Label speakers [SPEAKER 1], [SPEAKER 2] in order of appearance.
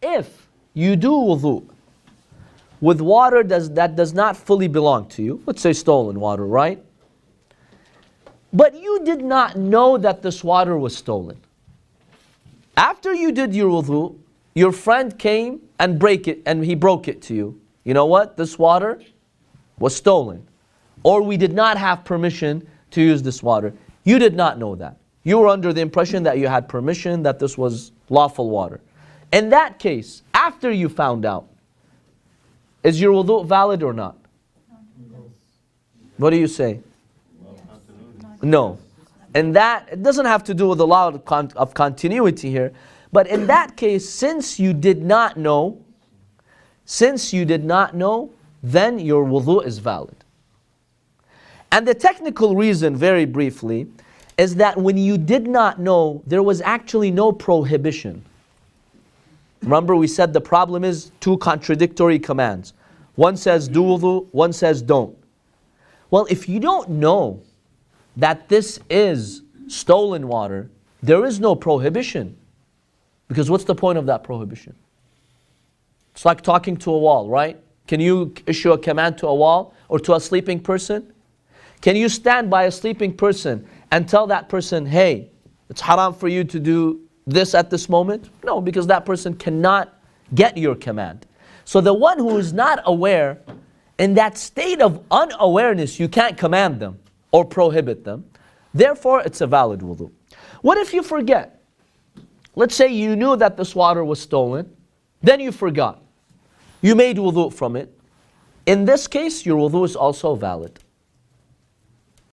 [SPEAKER 1] if you do wudu with water that does not fully belong to you, let's say stolen water, right? But you did not know that this water was stolen. After you did your wudu, your friend came and he broke it to you. You know what? This water was stolen. Or we did not have permission to use this water. You did not know that. You were under the impression that you had permission, that this was lawful water. In that case, after you found out, is your wudu valid or not? What do you say? No. And that, it doesn't have to do with the law of continuity here, but in that case, since you did not know, then your wudu is valid. And the technical reason, very briefly, is that when you did not know, there was actually no prohibition. Remember, we said the problem is two contradictory commands. One says do wudu, one says don't. Well, if you don't know that this is stolen water, there is no prohibition. Because what's the point of that prohibition? It's like talking to a wall, right? Can you issue a command to a wall or to a sleeping person? Can you stand by a sleeping person and tell that person, hey, it's haram for you to do this at this moment? No, because that person cannot get your command. So the one who is not aware, in that state of unawareness, you can't command them or prohibit them. Therefore, it's a valid wudu. What if you forget? Let's say you knew that this water was stolen, then you forgot. You made wudu from it. In this case, your wudu is also valid.